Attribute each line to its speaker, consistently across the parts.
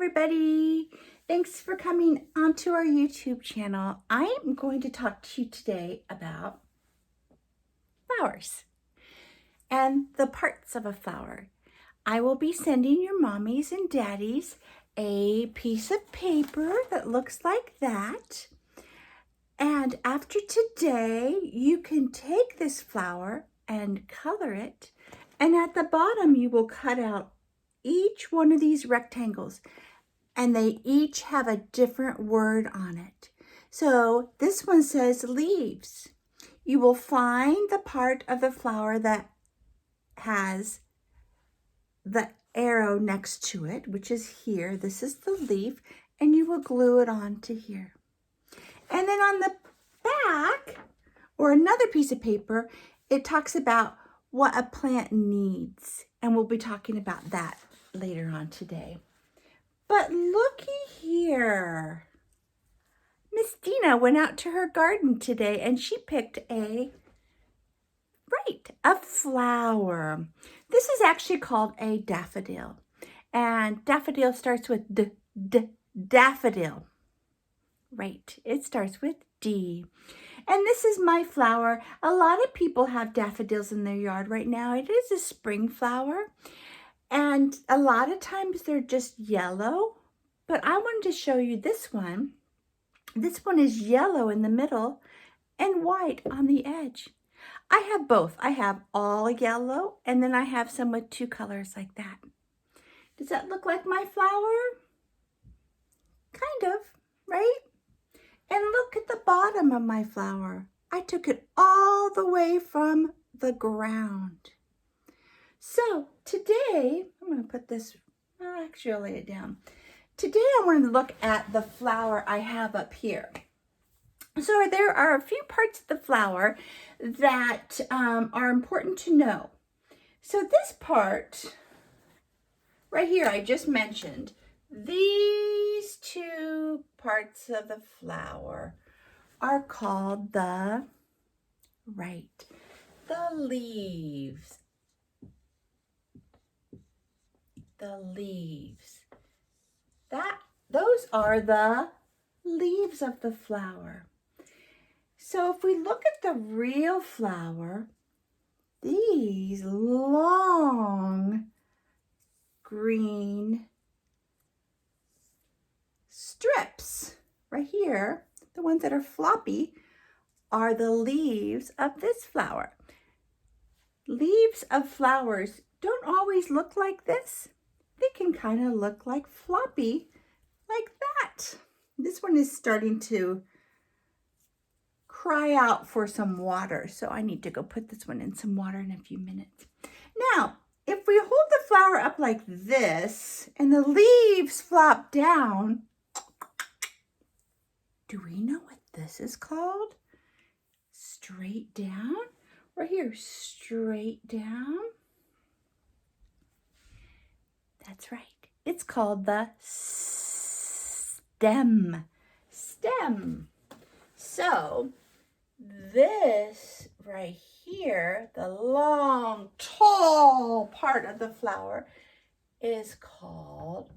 Speaker 1: everybody. Thanks for coming onto our YouTube channel. I'm going to talk to you today about flowers and the parts of a flower. I will be sending your mommies and daddies a piece of paper that looks like that. And after today, you can take this flower and color it. And at the bottom, you will cut out each one of these rectangles. And they each have a different word on it. So this one says leaves. You will find the part of the flower that has the arrow next to it, which is here. This is the leaf, and you will glue it on to here. And then on the back, or another piece of paper, it talks about what a plant needs. And we'll be talking about that later on today. But looky here. Miss Dina went out to her garden today and she picked a flower. This is actually called a daffodil. And daffodil starts with daffodil. Right, it starts with D. And this is my flower. A lot of people have daffodils in their yard right now. It is a spring flower. And a lot of times they're just yellow. But I wanted to show you this one. This one is yellow in the middle and white on the edge. I have both. I have all yellow and then I have some with two colors like that. Does that look like my flower? Kind of, right? And look at the bottom of my flower. I took it all the way from the ground. So today, I'm going to put this, actually I'll lay it down. Today I wanted to look at the flower I have up here. So there are a few parts of the flower that are important to know. So this part right here I just mentioned, these two parts of the flower are called the leaves. The leaves. Those are the leaves of the flower. So if we look at the real flower, these long green strips right here, the ones that are floppy, are the leaves of this flower. Leaves of flowers don't always look like this. They can kind of look like floppy, like that. This one is starting to cry out for some water, so I need to go put this one in some water in a few minutes. Now, if we hold the flower up like this and the leaves flop down, do we know what this is called? Straight down? Right here, straight down. That's right. It's called the stem. Stem. So this right here, the long, tall part of the flower is called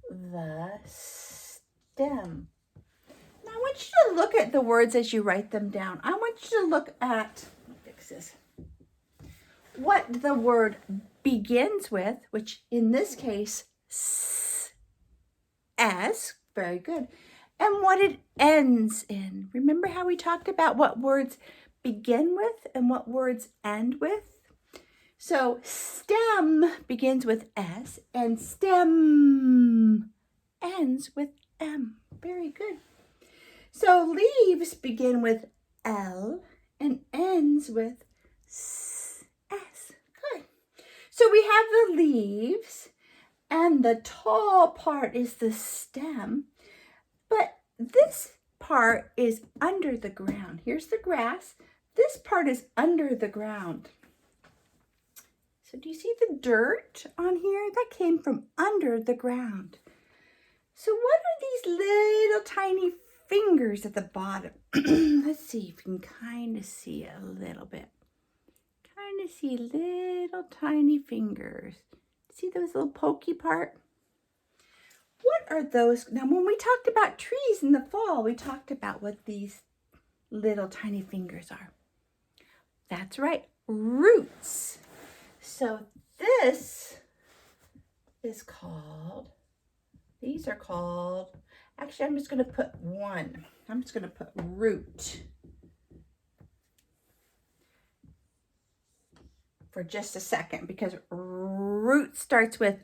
Speaker 1: the stem. Now I want you to look at the words as you write them down. I want you to look at, fix this, what the word begins with, which in this case, S, very good, and what it ends in. Remember how we talked about what words begin with and what words end with? So stem begins with S and stem ends with M. Very good. So leaves begin with L and ends with S. Good. So we have the leaves and the tall part is the stem, but this part is under the ground. Here's the grass. This part is under the ground. So do you see the dirt on here? That came from under the ground. So what are these little tiny fingers at the bottom? Let's see if you can kind of see it a little bit. Kind of see little tiny fingers. See those little pokey part? are those? Now, when we talked about trees in the fall, we talked about what these little tiny fingers are. That's right, roots. So this is called, these are called, actually I'm just going to put one. I'm just going to put root for just a second because root starts with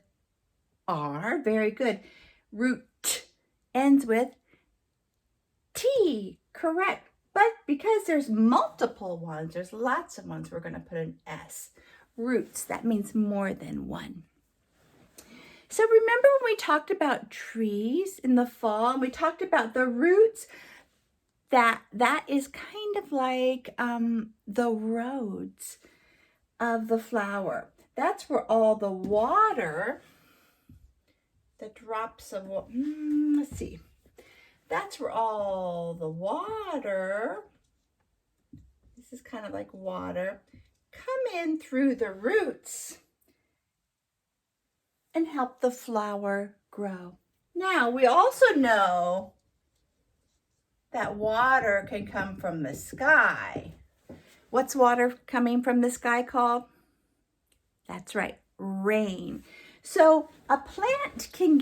Speaker 1: R. Very good. Root ends with T. Correct. But because there's multiple ones, there's lots of ones, we're going to put an S. Roots. That means more than one. So remember when we talked about trees in the fall, and we talked about the roots, that is kind of like the roads of the flower. That's where all the water, the drops of, let's see, that's where all the water, this is kind of like water, come in through the roots and help the flower grow. Now, we also know that water can come from the sky. What's water coming from the sky called? That's right, rain. So a plant can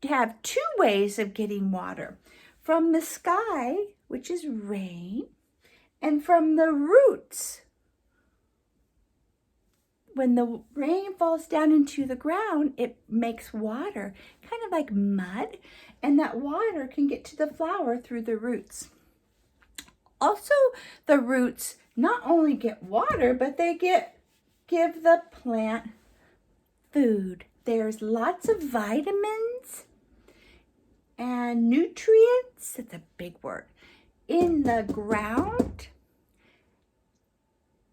Speaker 1: have two ways of getting water. From the sky, which is rain, and from the roots. When the rain falls down into the ground, it makes water, kind of like mud, and that water can get to the flower through the roots. Also, the roots not only get water, but they give the plant food. There's lots of vitamins and nutrients, that's a big word, in the ground.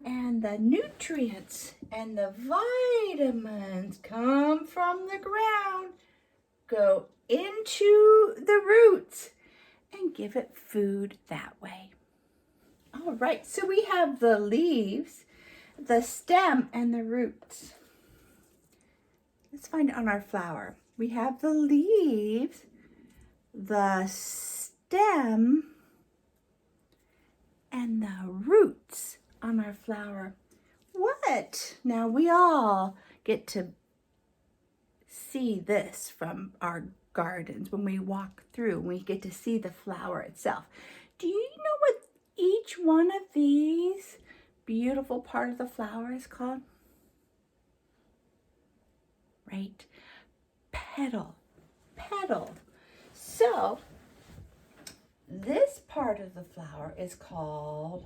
Speaker 1: And the nutrients and the vitamins come from the ground, go into the roots, and give it food that way. All right, so we have the leaves, the stem, and the roots. Let's find it on our flower. We have the leaves, the stem, and the roots on our flower. What? Now we all get to see this from our gardens when we walk through. We get to see the flower itself. Do you know what each one of these beautiful part of the flower is called? Right? Petal. Petal. So this part of the flower is called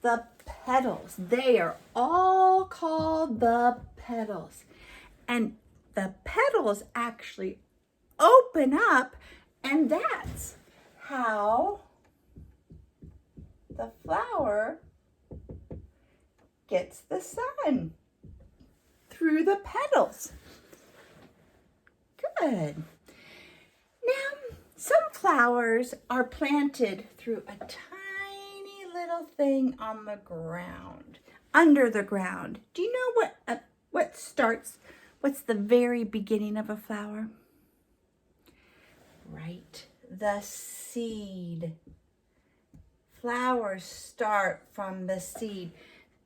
Speaker 1: the petals. They are all called the petals. And the petals actually open up, and that's how the flower gets the sun, through the petals. Good. Now, some flowers are planted through a tiny little thing on the ground, under the ground. Do you know what's the very beginning of a flower? Right, the seed. Flowers start from the seed.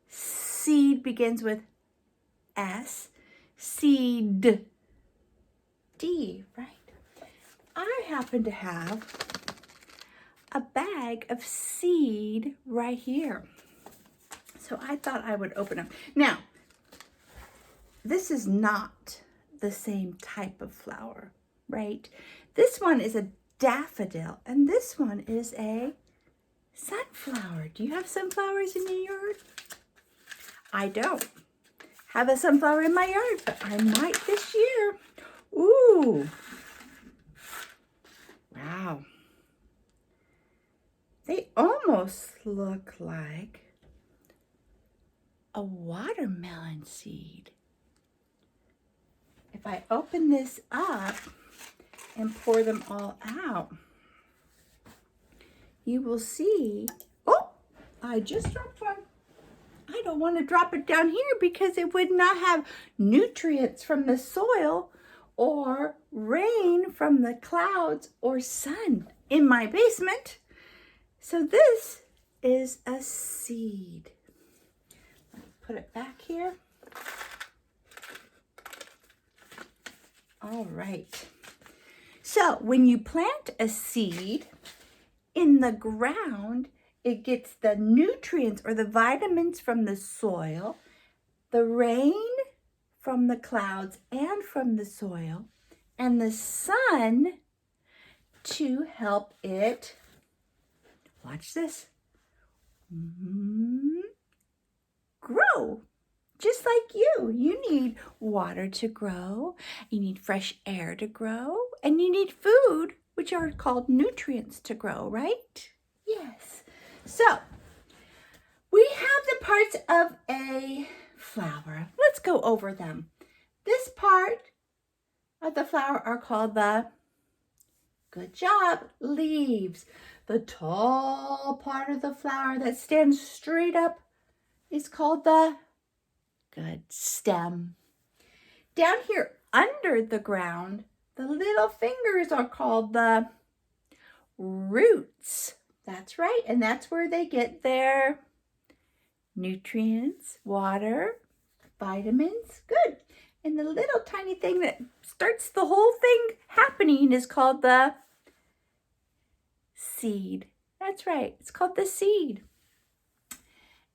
Speaker 1: Seed begins with S, seed, D, right? I happen to have a bag of seed right here. So I thought I would open them. Now, this is not the same type of flower, right? This one is a daffodil, and this one is a sunflower. Do you have sunflowers in your yard? I don't have a sunflower in my yard, but I might this year. Ooh. Wow. They almost look like a watermelon seed. If I open this up and pour them all out, you will see, oh, I just dropped one. I don't want to drop it down here because it would not have nutrients from the soil or rain from the clouds or sun in my basement. So this is a seed. Let me put it back here. All right. So when you plant a seed in the ground, it gets the nutrients or the vitamins from the soil, the rain from the clouds and from the soil, and the sun to help it, watch this, grow. Just like you. You need water to grow, you need fresh air to grow, and you need food, which are called nutrients, to grow, right? Yes. So, we have the parts of a flower. Let's go over them. This part of the flower are called the, good job, leaves. The tall part of the flower that stands straight up is called the, good, stem. Down here under the ground, the little fingers are called the roots. That's right, and that's where they get their nutrients, water, vitamins. Good. And the little tiny thing that starts the whole thing happening is called the seed. That's right, it's called the seed.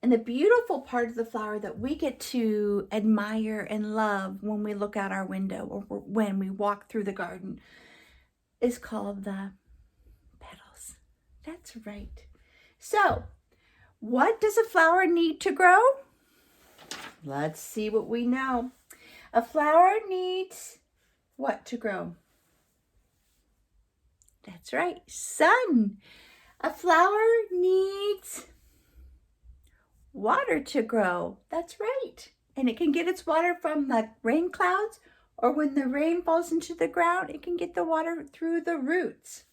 Speaker 1: And the beautiful part of the flower that we get to admire and love when we look out our window or when we walk through the garden is called the petals. That's right. So, what does a flower need to grow? Let's see what we know. A flower needs what to grow? That's right, sun. A flower needs water to grow. That's right. And it can get its water from the rain clouds, or when the rain falls into the ground, it can get the water through the roots.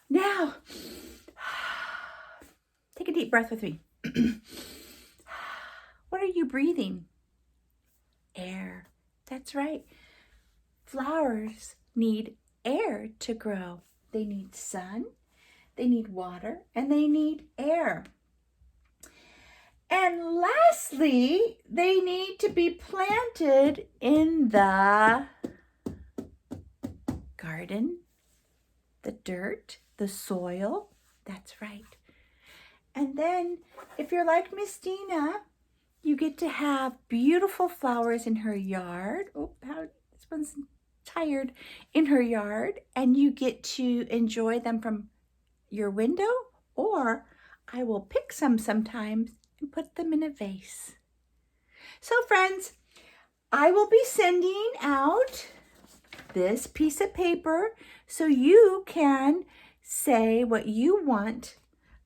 Speaker 1: Now, take a deep breath with me. What are you breathing? Air. That's right. Flowers need air to grow. They need sun, they need water, and they need air. And lastly, they need to be planted in the garden, the dirt, the soil. That's right. And then if you're like Miss Dina, you get to have beautiful flowers in her yard. Oh, this one's tired. In her yard, and you get to enjoy them from your window, or I will pick some sometimes and put them in a vase. So friends, I will be sending out this piece of paper so you can say what you want.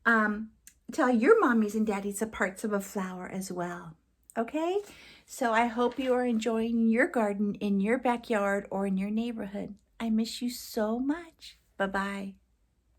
Speaker 1: Tell your mommies and daddies the parts of a flower as well. Okay? So I hope you are enjoying your garden in your backyard or in your neighborhood. I miss you so much. Bye-bye.